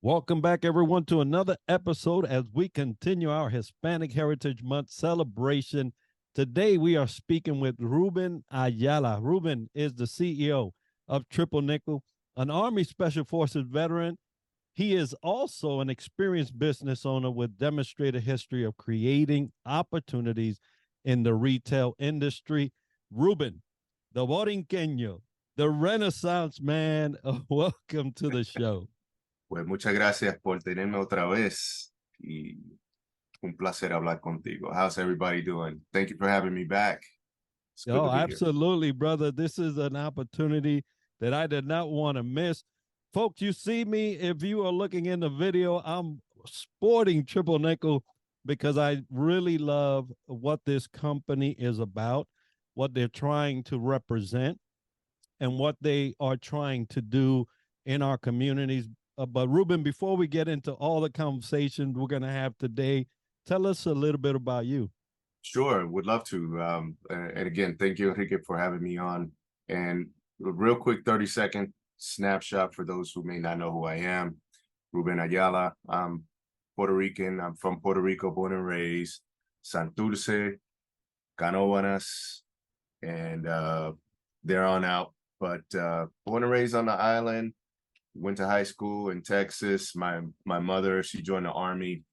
Welcome back, everyone, to another episode as we continue our Hispanic Heritage Month celebration. Today, we are speaking with Ruben Ayala. Ruben is the CEO of Triple Nikel, an Army Special Forces veteran. He is also an experienced business owner with demonstrated history of creating opportunities in the retail industry. Ruben, the Borinqueño, the Renaissance man, welcome to the show. Pues muchas gracias por tenerme otra vez y un placer hablar contigo. How's everybody doing? Thank you for having me back. Oh, absolutely, brother. This is an opportunity that I did not want to miss. Folks, you see me, if you are looking in the video, I'm sporting Triple Nikel because I really love what this company is about, what they're trying to represent, and what they are trying to do in our communities. But Ruben, before we get into all the conversations we're going to have today, tell us a little bit about you. Sure, would love to. And again, thank you, Enrique, for having me on. And a real quick 30-second snapshot for those who may not know who I am. Ruben Ayala. I'm Puerto Rican. I'm from Puerto Rico, born and raised. Santurce, Canóvanas, and there on out. But born and raised on the island. Went to high school in Texas. My mother, she joined the Army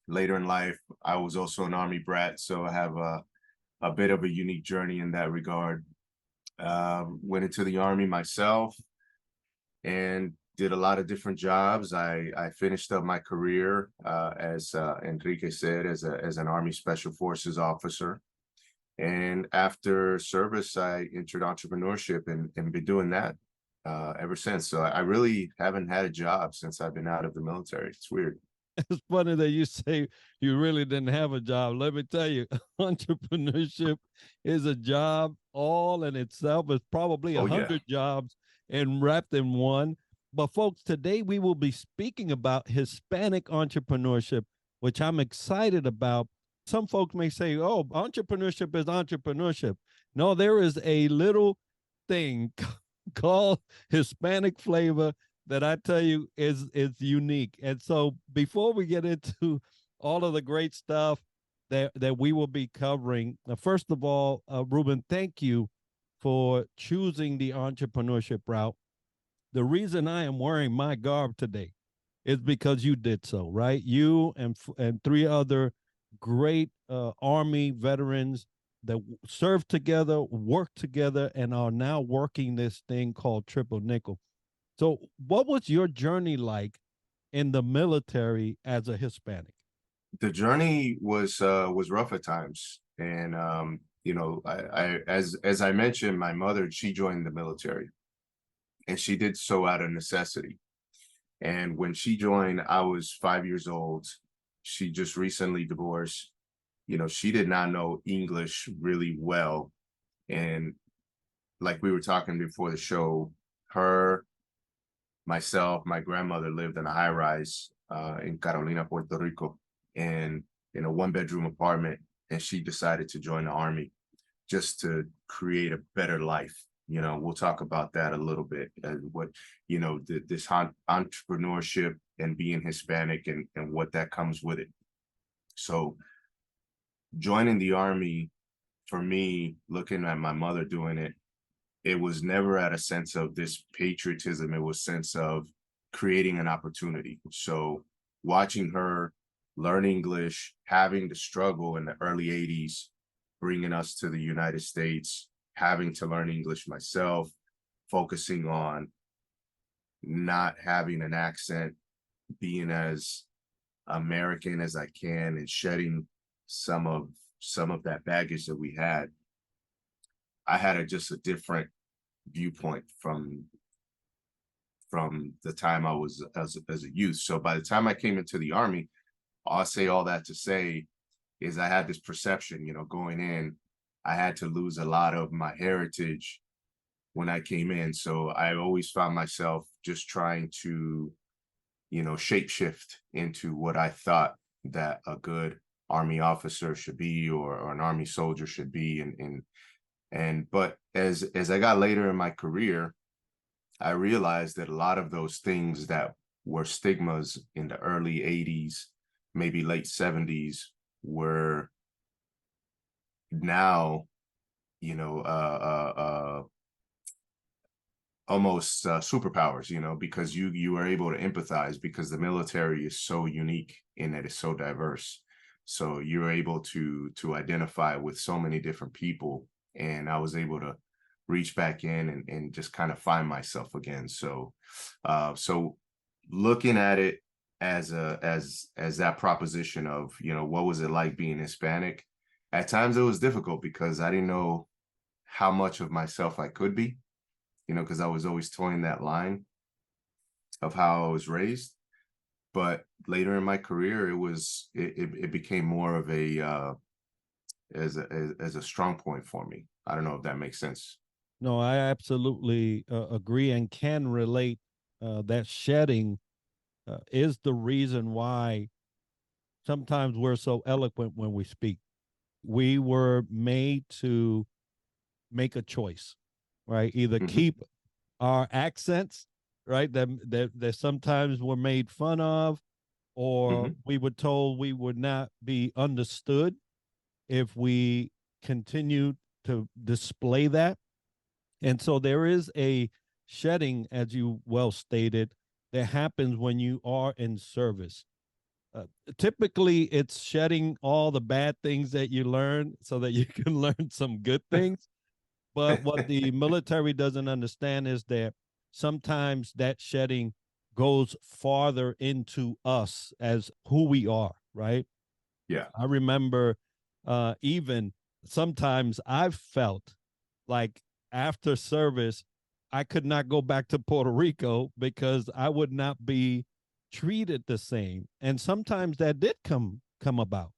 later in life. I was also an Army brat, so I have a bit of a unique journey in that regard. Went into the Army myself and did a lot of different jobs. I finished up my career, as Enrique said, as an Army Special Forces officer. And after service, I entered entrepreneurship and been doing that ever since. So I really haven't had a job since I've been out of the military. It's weird. It's funny that you say you really didn't have a job. Let me tell you, entrepreneurship is a job all in itself. It's probably 100 jobs and wrapped in one. But folks, today we will be speaking about Hispanic entrepreneurship, which I'm excited about. Some folks may say, oh, entrepreneurship is entrepreneurship. No, there is a little thing called Hispanic flavor that I tell you is unique. And so before we get into all of the great stuff that we will be covering, first of all, Ruben, thank you for choosing the entrepreneurship route. The reason I am wearing my garb today is because you did so, right? You and three other great Army veterans that served together, worked together, and are now working this thing called Triple Nikel. So what was your journey like in the military as a Hispanic? The journey was rough at times. And, you know, as I mentioned, my mother, she joined the military and she did so out of necessity. And when she joined, I was 5 years old. She just recently divorced. You know, she did not know English really well. And like we were talking before the show, her, myself, my grandmother lived in a high rise in Carolina, Puerto Rico, and in a 1-bedroom apartment. And she decided to join the Army just to create a better life. You know, we'll talk about that a little bit, what, you know, this entrepreneurship and being Hispanic and what that comes with it. So joining the Army, for me, looking at my mother doing it, it was never at a sense of this patriotism. It was a sense of creating an opportunity. So watching her learn English, having the struggle in the early 80s, bringing us to the United States, having to learn English myself, focusing on not having an accent, being as American as I can, and shedding some of that baggage that we had. I had just a different viewpoint from the time I was as a youth. So by the time I came into the Army, I'll say all that to say is I had this perception, you know, going in, I had to lose a lot of my heritage when I came in. So I always found myself just trying to, you know, shapeshift into what I thought that a good army officer should be, or an army soldier should be. But as I got later in my career, I realized that a lot of those things that were stigmas in the early 80s, maybe late 70s, were now, you know, almost superpowers, you know, because you are able to empathize, because the military is so unique in that it's so diverse. So you're able to identify with so many different people. And I was able to reach back in and just kind of find myself again. So so looking at it as that proposition of, you know, what was it like being Hispanic? At times it was difficult because I didn't know how much of myself I could be, you know, because I was always towing that line of how I was raised. But later in my career, it became more of a as a strong point for me. I don't know if that makes sense. No, I absolutely agree and can relate. That shedding is the reason why sometimes we're so eloquent when we speak. We were made to make a choice, right? Either keep our accents, right? That sometimes were made fun of, or we were told we would not be understood if we continued to display that. And so there is a shedding, as you well stated, that happens when you are in service. Uh, Typically, it's shedding all the bad things that you learn so that you can learn some good things. But what the military doesn't understand is that sometimes that shedding goes farther into us as who we are, right? Yeah. I remember even sometimes I've felt like after service, I could not go back to Puerto Rico because I would not be treated the same. And sometimes that did come about.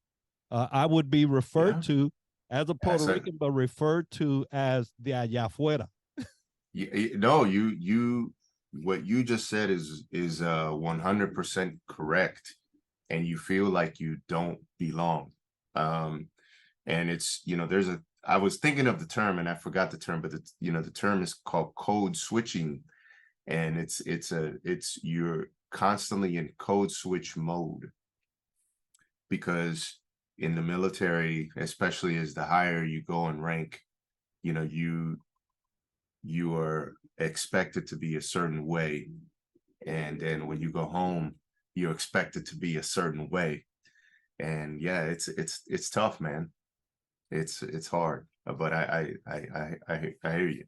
I would be referred Yeah. to as a Puerto As a Rican, but referred to as de allá afuera. no, you what you just said is 100% correct, and you feel like you don't belong. Um, and it's, you know, I was thinking of the term and I forgot the term, but you know, the term is called code switching, and it's you're constantly in code switch mode, because in the military, especially as the higher you go in rank, you know, you are expected to be a certain way, and then when you go home, you're expected to be a certain way. And yeah, it's tough, man. It's hard, but I hear you.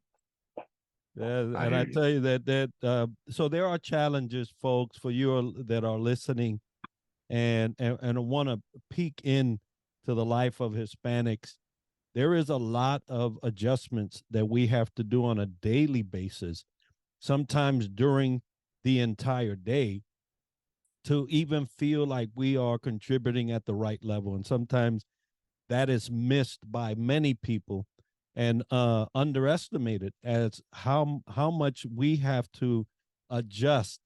Yeah, I and hear I you. tell you that so there are challenges, folks, for you that are listening and want to peek in to the life of Hispanics. There is a lot of adjustments that we have to do on a daily basis, sometimes during the entire day, to even feel like we are contributing at the right level. And sometimes that is missed by many people and underestimated as how much we have to adjust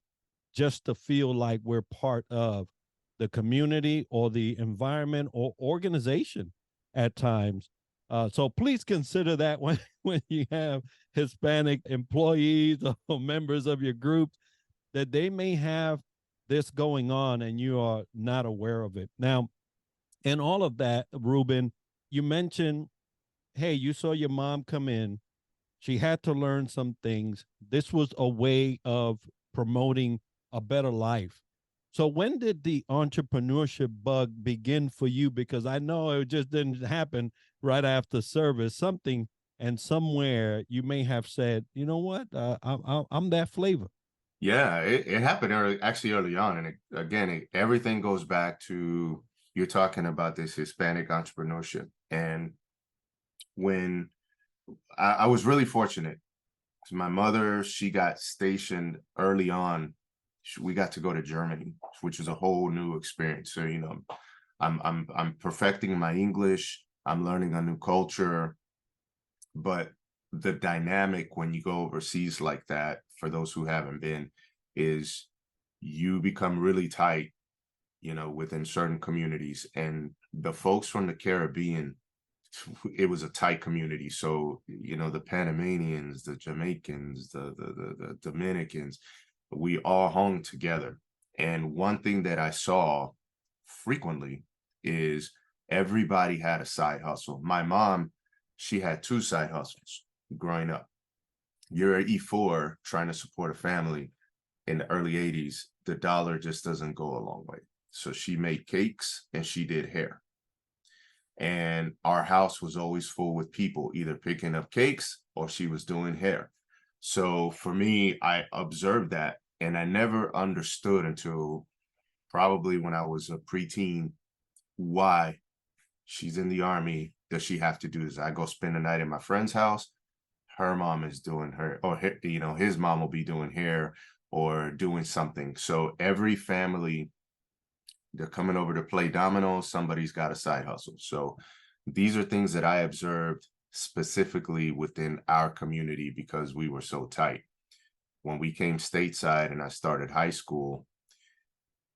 just to feel like we're part of the community or the environment or organization at times. So please consider that when when you have Hispanic employees or members of your group, that they may have this going on and you are not aware of it. Now, in all of that, Ruben, you mentioned, hey, you saw your mom come in. She had to learn some things. This was a way of promoting a better life. So when did the entrepreneurship bug begin for you? Because I know it just didn't happen right after service. Something and somewhere you may have said, you know what, I'm that flavor. Yeah, it happened actually early on, and everything goes back to, you're talking about this Hispanic entrepreneurship. And when I was really fortunate, my mother, she got stationed early on. We got to go to Germany, which was a whole new experience. So, you know, I'm perfecting my English. I'm learning a new culture. But the dynamic when you go overseas like that, for those who haven't been, is you become really tight, you know, within certain communities. And the folks from the Caribbean, it was a tight community. So, you know, the Panamanians, the Jamaicans, the Dominicans, we all hung together. And one thing that I saw frequently is everybody had a side hustle. My mom, she had 2 side hustles growing up. You're an E4 trying to support a family in the early 80s, the dollar just doesn't go a long way. So she made cakes and she did hair. And our house was always full with people either picking up cakes or she was doing hair. So for me, I observed that, and I never understood until probably when I was a preteen why she's in the army. Does she have to do this? I go spend the night at my friend's house. Her mom is doing her, or you know, his mom will be doing hair or doing something. So every family, they're coming over to play dominoes, somebody's got a side hustle. So these are things that I observed specifically within our community because we were so tight. When we came stateside and I started high school,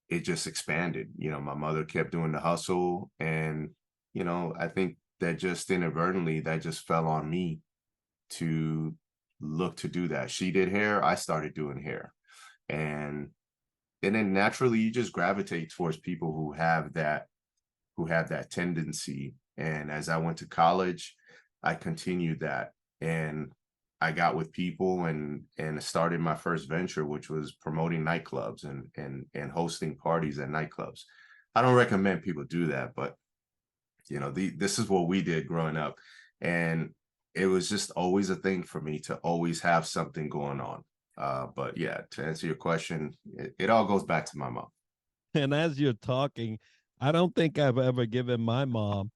it just expanded. You know, my mother kept doing the hustle, and, you know, I think that just inadvertently, that just fell on me to look to do that. She did hair, I started doing hair. And then naturally you just gravitate towards people who have that tendency. And as I went to college, I continued that, and I got with people and started my first venture, which was promoting nightclubs and hosting parties at nightclubs. I don't recommend people do that, but you know, this is what we did growing up, and it was just always a thing for me to always have something going on. But yeah, to answer your question, it all goes back to my mom. And as you're talking, I don't think I've ever given my mom,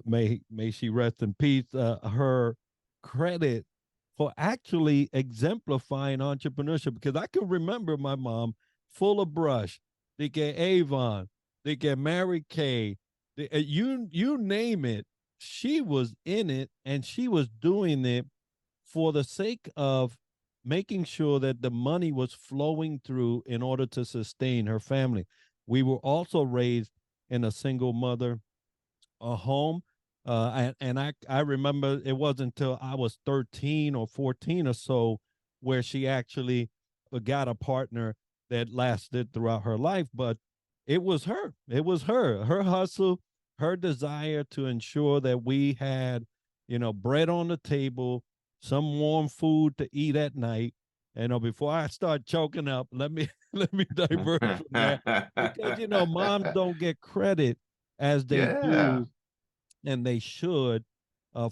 may she rest in peace, her credit for actually exemplifying entrepreneurship. Because I can remember my mom full of brush, de que Avon, de que Mary Kay, you name it, she was in it, and she was doing it for the sake of making sure that the money was flowing through in order to sustain her family. We were also raised in a single mother home. I remember it wasn't until I was 13 or 14 or so where she actually got a partner that lasted throughout her life. But it was her. It was her hustle, her desire to ensure that we had, bread on the table, some warm food to eat at night. Before I start choking up, let me let me divert from that, because moms don't get credit as they Yeah. do, and they should,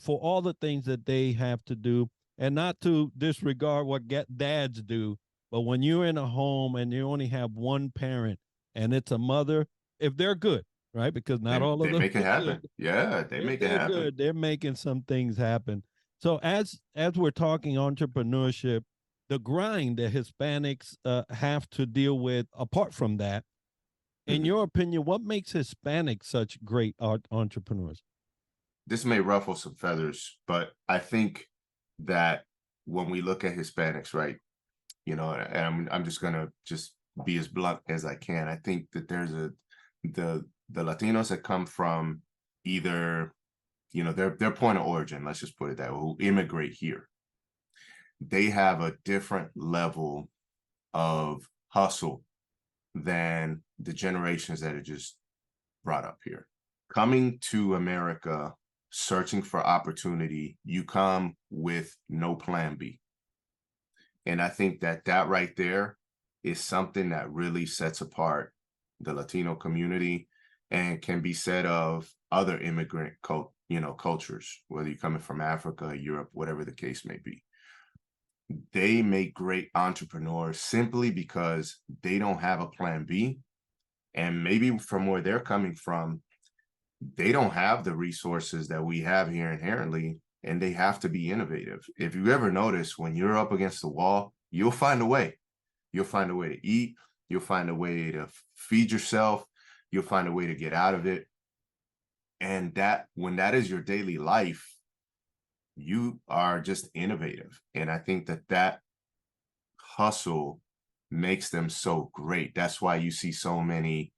for all the things that they have to do, and not to disregard what dads do. But when you're in a home and you only have one parent and it's a mother, if they're good, right? Because not all of They them make it are happen. good. Yeah, they If make it they're happen. good, they're making some things happen. So as we're talking entrepreneurship, the grind that Hispanics have to deal with, apart from that, in Mhm. your opinion, what makes Hispanics such great entrepreneurs? This may ruffle some feathers, but I think that when we look at Hispanics, right, you know, and I'm just gonna just be as blunt as I can. I think that there's the Latinos that come from either, you know, their point of origin, let's just put it that way, who immigrate here. They have a different level of hustle than the generations that are just brought up here. Coming to America, searching for opportunity, you come with no plan B. And I think that that right there is something that really sets apart the Latino community and can be said of other immigrant cultures, whether you're coming from Africa, Europe, whatever the case may be. They make great entrepreneurs simply because they don't have a plan B. And maybe from where they're coming from, they don't have the resources that we have here inherently, and they have to be innovative. If you ever notice, when you're up against the wall, you'll find a way. You'll find a way to eat. You'll find a way to feed yourself. You'll find a way to get out of it. And that, when that is your daily life, you are just innovative. And I think that that hustle makes them so great. That's why you see so many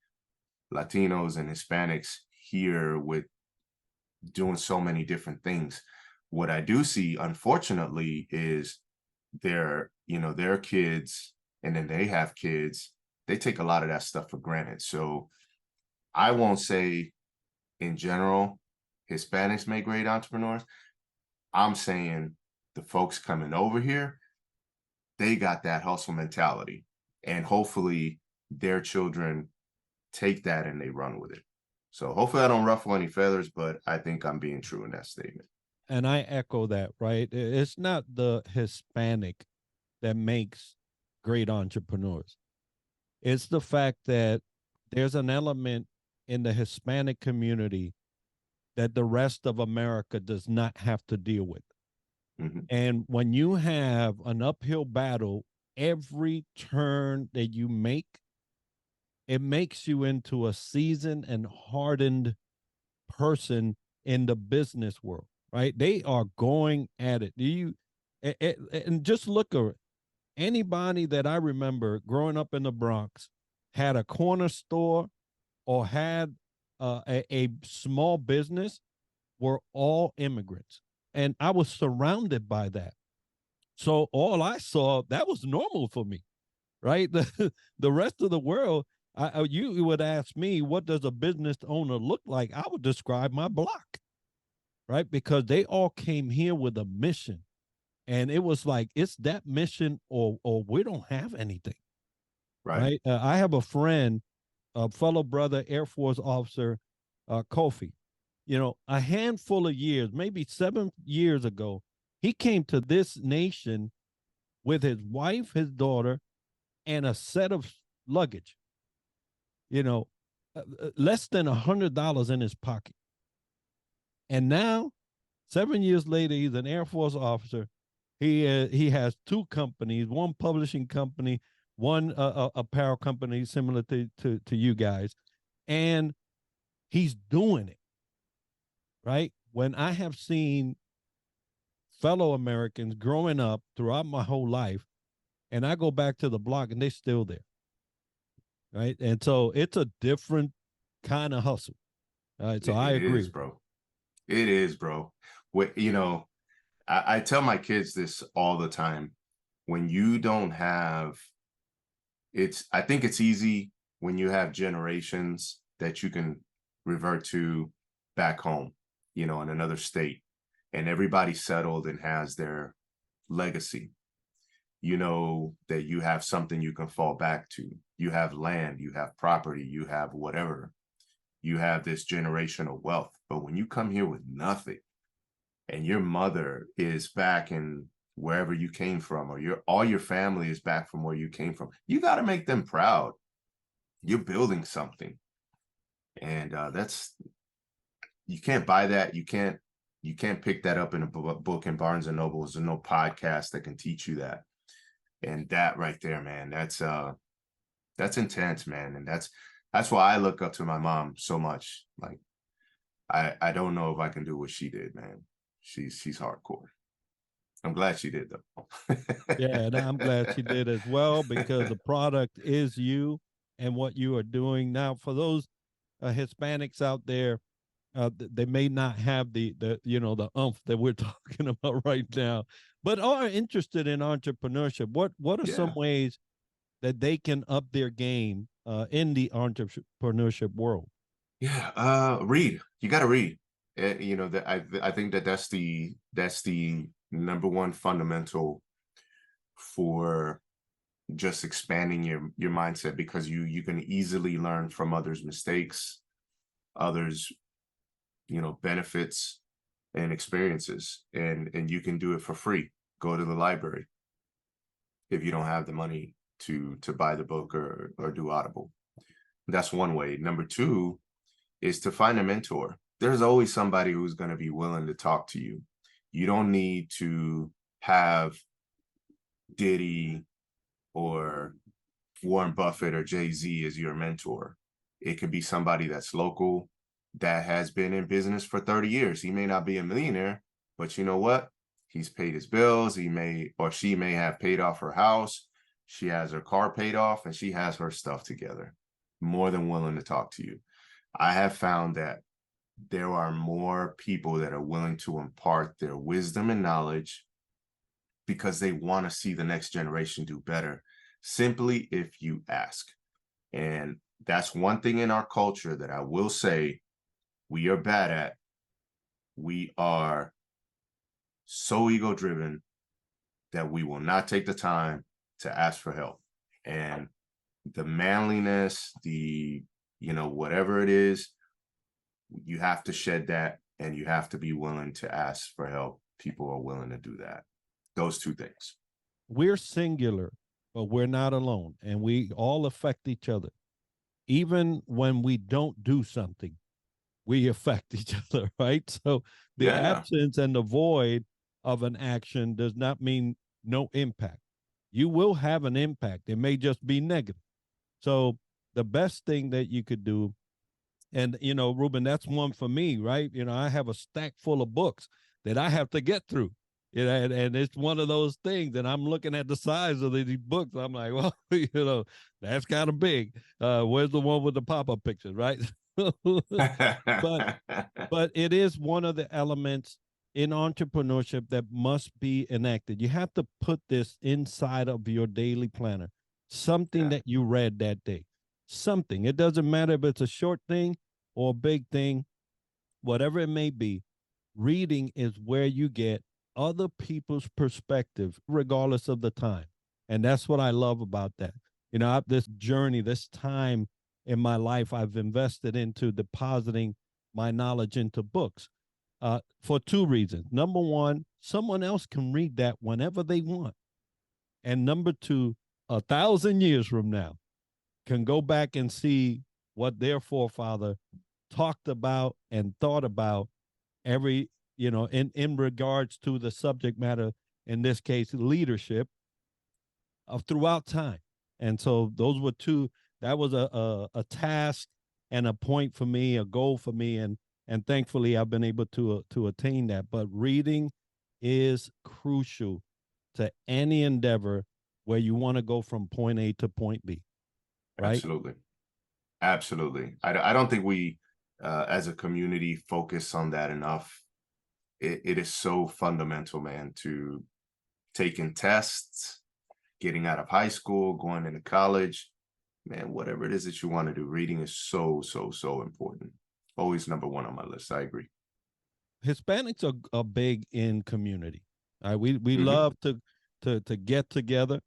Latinos and Hispanics here with doing so many different things. What I do see, unfortunately, is their kids, and then they have kids, they take a lot of that stuff for granted. So I won't say in general Hispanics make great entrepreneurs. I'm saying the folks coming over here, they got that hustle mentality, and hopefully their children take that and they run with it. So hopefully I don't ruffle any feathers, but I think I'm being true in that statement. And I echo that, right? It's not the Hispanic that makes great entrepreneurs. It's the fact that there's an element in the Hispanic community that the rest of America does not have to deal with. Mm-hmm. And when you have an uphill battle every turn that you make, it makes you into a seasoned and hardened person in the business world, right? They are going at it. And just look at it. Anybody that I remember growing up in the Bronx had a corner store or had a small business were all immigrants. And I was surrounded by that. So all I saw, that was normal for me, right? The rest of the world, you would ask me, what does a business owner look like? I would describe my block, right? Because they all came here with a mission. And it was like, it's that mission or we don't have anything, right? I have a friend, a fellow brother, Air Force officer, Kofi. You know, a handful of years, maybe 7 years ago, he came to this nation with his wife, his daughter, and a set of luggage. You know, less than $100 in his pocket. And now, 7 years later, he's an Air Force officer. He has 2 companies, one publishing company, one apparel company similar to you guys, and he's doing it, right? When I have seen fellow Americans growing up throughout my whole life, and I go back to the block and they're still there, right? And so it's a different kind of hustle. All right, so I agree. It is, bro. It is, bro. What, you know, I tell my kids this all the time. When you don't have, I think it's easy when you have generations that you can revert to back home, you know, in another state, and everybody's settled and has their legacy. You know that you have something you can fall back to. You have land, you have property, you have whatever. You have this generational wealth. But when you come here with nothing, and your mother is back in wherever you came from, or all your family is back from where you came from, you got to make them proud. You're building something, and you can't buy that. You can't pick that up in a book in Barnes and Noble. There's no podcast that can teach you that. And that right there, man, that's intense, man. And that's why I look up to my mom so much. Like, I don't know if I can do what she did, man. She's hardcore. I'm glad she did, though. Yeah, and I'm glad she did as well, because the product is you and what you are doing. Now, for those Hispanics out there, they may not have the umph that we're talking about right now, but are interested in entrepreneurship. What are some ways that they can up their game in the entrepreneurship world? Yeah, read. You got to read. You know, that I think that's the number one fundamental for just expanding your mindset, because you can easily learn from others' mistakes, others, you know, benefits and experiences, and you can do it for free. Go to the library if you don't have the money to buy the book or do Audible. That's one way. Number 2 is to find a mentor. There's always somebody who's going to be willing to talk to you. You don't need to have Diddy or Warren Buffett or Jay-Z as your mentor. It could be somebody that's local, that has been in business for 30 years. He may not be a millionaire, but you know what? He's paid his bills. He may, or she may have paid off her house. She has her car paid off, and she has her stuff together. More than willing to talk to you. I have found that there are more people that are willing to impart their wisdom and knowledge because they want to see the next generation do better, simply if you ask. And that's one thing in our culture that I will say we are bad at. We are so ego driven that we will not take the time to ask for help. And the manliness, whatever it is, you have to shed that, and you have to be willing to ask for help. People are willing to do that. Those two things. We're singular, but we're not alone, and we all affect each other. Even when we don't do something, we affect each other, right? So the Yeah. absence and the void of an action does not mean no impact. You will have an impact. It may just be negative. So the best thing that you could do, and Ruben, that's one for me, right? I have a stack full of books that I have to get through. And it's one of those things that I'm looking at the size of these books. I'm like, well, that's kind of big. Where's the one with the pop-up pictures, right? but but it is one of the elements in entrepreneurship that must be enacted. You have to put this inside of your daily planner, something Yeah. that you read that day, something. It doesn't matter if it's a short thing or a big thing, whatever it may be. Reading is where you get other people's perspective, regardless of the time. And that's what I love about that. This journey, this time in my life, I've invested into depositing my knowledge into books for two reasons. Number one, someone else can read that whenever they want. And number two, 1,000 years from now, can go back and see what their forefather talked about and thought about every, in regards to the subject matter, in this case, leadership of throughout time. And so those were two, that was a task and a point for me, a goal for me. And thankfully I've been able to attain that. But reading is crucial to any endeavor where you want to go from point A to point B. Right? Absolutely. Absolutely. I don't think we, as a community, focus on that enough. It is so fundamental, man, to taking tests, getting out of high school, going into college, man, whatever it is that you want to do, reading is so, so, so important. Always number one on my list. I agree. Hispanics are big in community. We love to get together.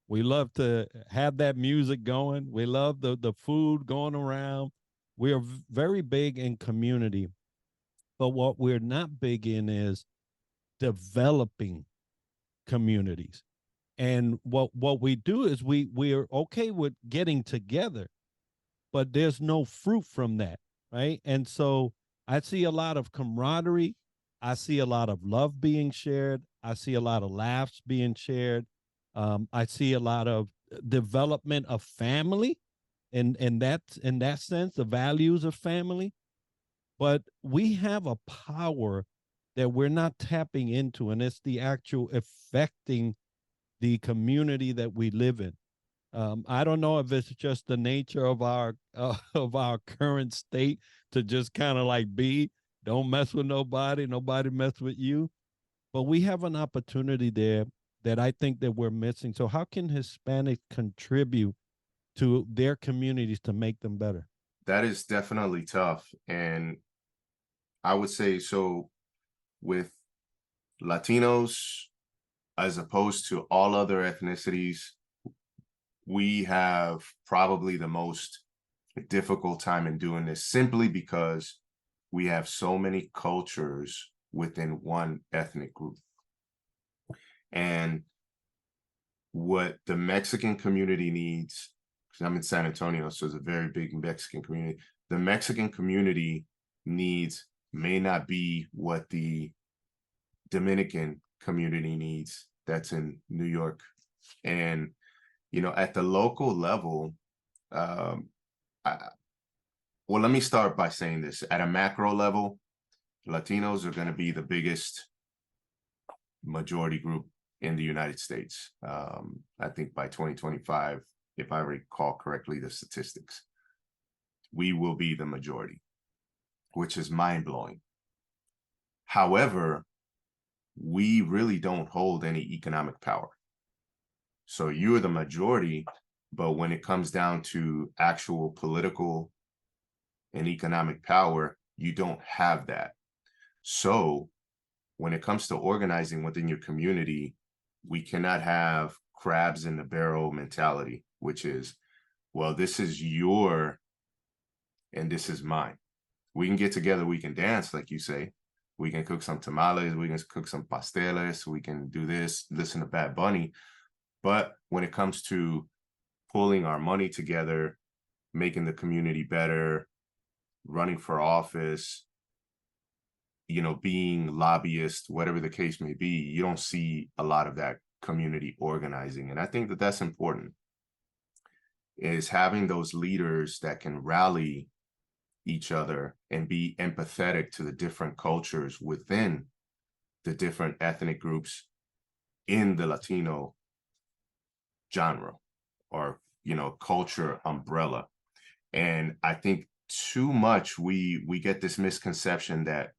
We love to have that music going. We love the food going around. We are very big in community. But what we're not big in is developing communities. And what we do is we are okay with getting together, but there's no fruit from that, right? And so I see a lot of camaraderie. I see a lot of love being shared. I see a lot of laughs being shared. I see a lot of development of family, and in that sense, the values of family. But we have a power that we're not tapping into, and it's the actual affecting the community that we live in. I don't know if it's just the nature of our current state to just kind of like be, don't mess with nobody, nobody mess with you. But we have an opportunity there that I think that we're missing. So how can Hispanics contribute to their communities to make them better? That is definitely tough. And I would say so with Latinos, as opposed to all other ethnicities, we have probably the most difficult time in doing this simply because we have so many cultures within one ethnic group. And what the Mexican community needs, because I'm in San Antonio, so it's a very big Mexican community. The Mexican community needs may not be what the Dominican community needs that's in New York. And, at the local level, well, let me start by saying this. At a macro level, Latinos are going to be the biggest majority group in the United States. I think by 2025, if I recall correctly, the statistics, we will be the majority. which is mind-blowing. However, we really don't hold any economic power. So you're the majority, but when it comes down to actual political and economic power, you don't have that. So when it comes to organizing within your community, we cannot have crabs in the barrel mentality, which is, well, this is your and this is mine. We can get together, we can dance, like you say. We can cook some tamales, we can cook some pasteles, we can do this, listen to Bad Bunny. But when it comes to pulling our money together, making the community better, running for office, you know, being lobbyists, whatever the case may be, you don't see a lot of that community organizing. And I think that that's important, is having those leaders that can rally each other and be empathetic to the different cultures within the different ethnic groups in the Latino genre or, you know, culture umbrella. And I think too much we get this misconception that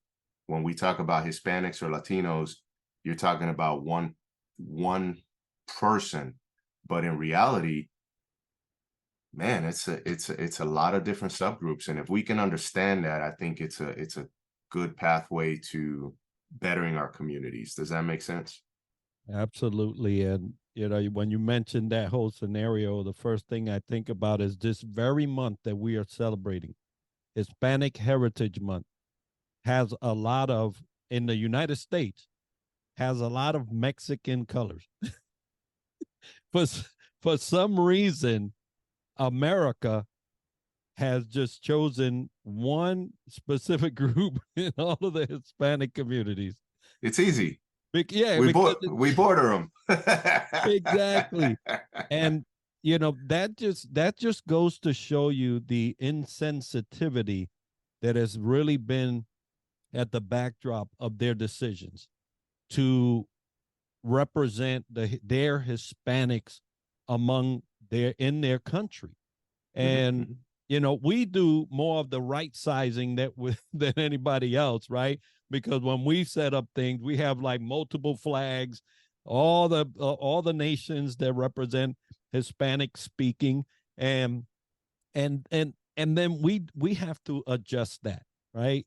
when we talk about Hispanics or Latinos, you're talking about one person, but in reality, man, it's a lot of different subgroups. And if we can understand that, I think it's a good pathway to bettering our communities. Does that make sense? Absolutely. And, you know, when you mentioned that whole scenario, the first thing I think about is this very month that we are celebrating, Hispanic Heritage Month, has a lot of, in the United States, has a lot of Mexican colors. for, for some reason, America has just chosen one specific group in all of the Hispanic communities. It's easy. Yeah, we border them. Exactly. And you know, that just goes to show you the insensitivity that has really been at the backdrop of their decisions to represent their Hispanics among in their country. And you know, we do more of the right sizing than anybody else, right? Because when we set up things, we have like multiple flags, all the nations that represent Hispanic speaking, and then we have to adjust that, right?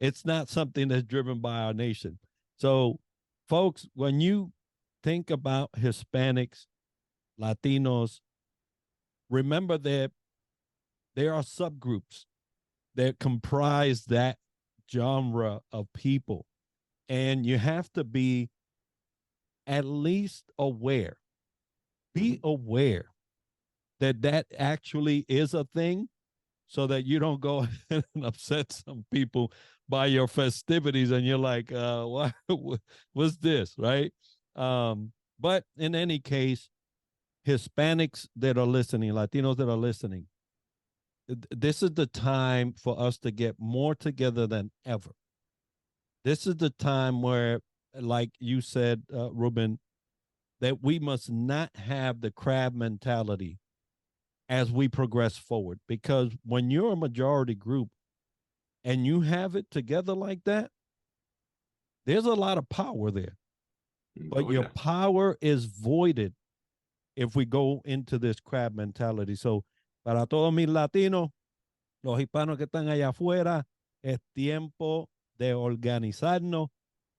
It's not something that's driven by our nation. So, folks, when you think about Hispanics, Latinos, remember that there are subgroups that comprise that genre of people. And you have to be at least aware, be aware that that actually is a thing, so that you don't go and upset some people by your festivities and you're like, what's this, right? But in any case, Hispanics that are listening, Latinos that are listening, this is the time for us to get more together than ever. This is the time where, like you said, Ruben, that we must not have the crab mentality as we progress forward. Because when you're a majority group and you have it together like that, there's a lot of power there. But your power is voided if we go into this crab mentality. So, para todos mis latinos, los hispanos que están allá afuera, es tiempo de organizarnos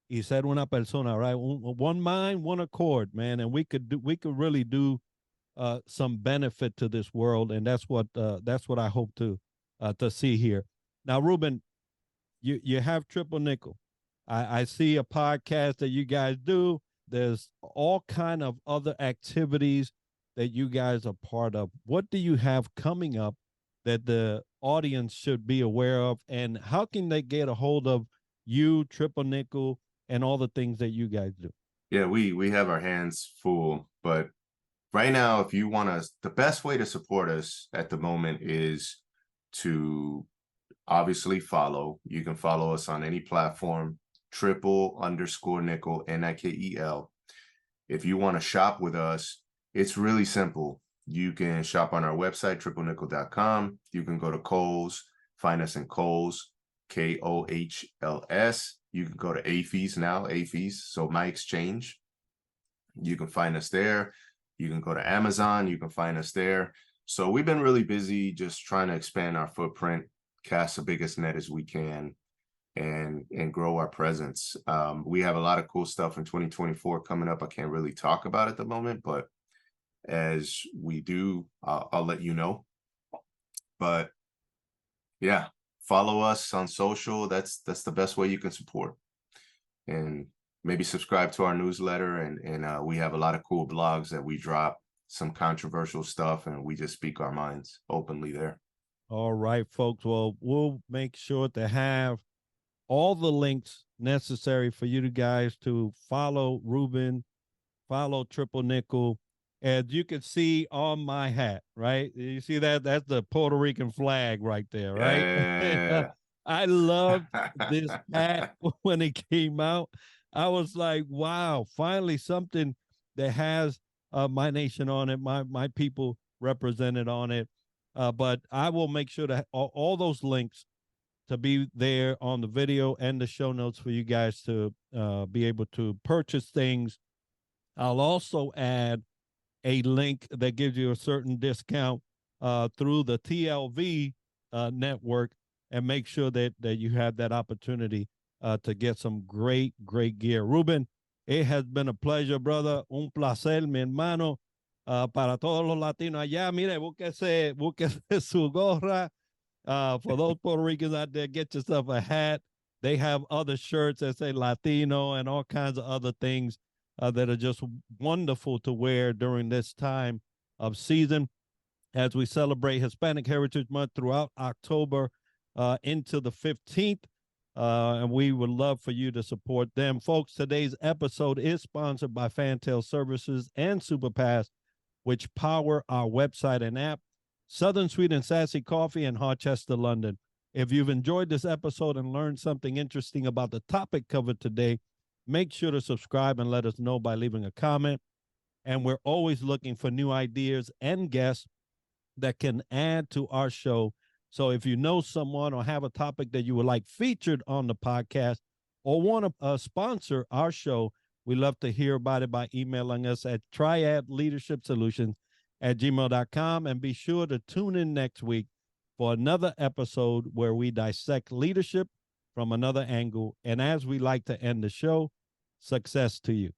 y ser una persona, right? One mind, one accord, man, and we could really do some benefit to this world, and that's what I hope to see here. Now, Ruben, you have Triple Nickel. I see a podcast that you guys do. There's all kind of other activities that you guys are part of. What do you have coming up that the audience should be aware of, and how can they get a hold of you, Triple Nickel, and all the things that you guys do? Yeah, we have our hands full, but right now, if you want us, the best way to support us at the moment is to obviously follow. You can follow us on any platform, triple_nickel, NIKEL. If you want to shop with us, it's really simple. You can shop on our website, triplenickel.com. You can go to Kohl's, find us in Kohl's. KOHLS. You can go to AFES now, AFES. So My Exchange. You can find us there. You can go to Amazon. You can find us there. So we've been really busy just trying to expand our footprint, cast the biggest net as we can, and grow our presence. We have a lot of cool stuff in 2024 coming up. I can't really talk about it at the moment, but as we do, I'll let you know. But yeah, follow us on social. That's the best way you can support. And maybe subscribe to our newsletter, and we have a lot of cool blogs that we drop, some controversial stuff, and we just speak our minds openly there. All right, folks. Well, we'll make sure to have all the links necessary for you guys to follow Ruben, follow Triple Nikel. As you can see on my hat, right? You see that? That's the Puerto Rican flag right there, right? Yeah. I loved this hat when it came out. I was like, wow, finally something that has my nation on it, my people represented on it. But I will make sure that all those links to be there on the video and the show notes for you guys to be able to purchase things. I'll also add a link that gives you a certain discount through the TLV network, and make sure that you have that opportunity to get some great gear. Ruben, it has been a pleasure, brother. Un placer, mi hermano. Para todos los latinos allá, mire, búsquese su gorra. For those Puerto Ricans out there, get yourself a hat. They have other shirts that say Latino and all kinds of other things that are just wonderful to wear during this time of season as we celebrate Hispanic Heritage Month throughout October into the 15th. And we would love for you to support them. Folks, today's episode is sponsored by Fantail Services and Superpass, which power our website and app, Southern Sweet and Sassy Coffee in Harchester, London. If you've enjoyed this episode and learned something interesting about the topic covered today, make sure to subscribe and let us know by leaving a comment. And we're always looking for new ideas and guests that can add to our show. So if you know someone or have a topic that you would like featured on the podcast or want to sponsor our show, we love to hear about it by emailing us at triadleadershipsolutions@gmail.com. And be sure to tune in next week for another episode where we dissect leadership from another angle. And as we like to end the show, success to you.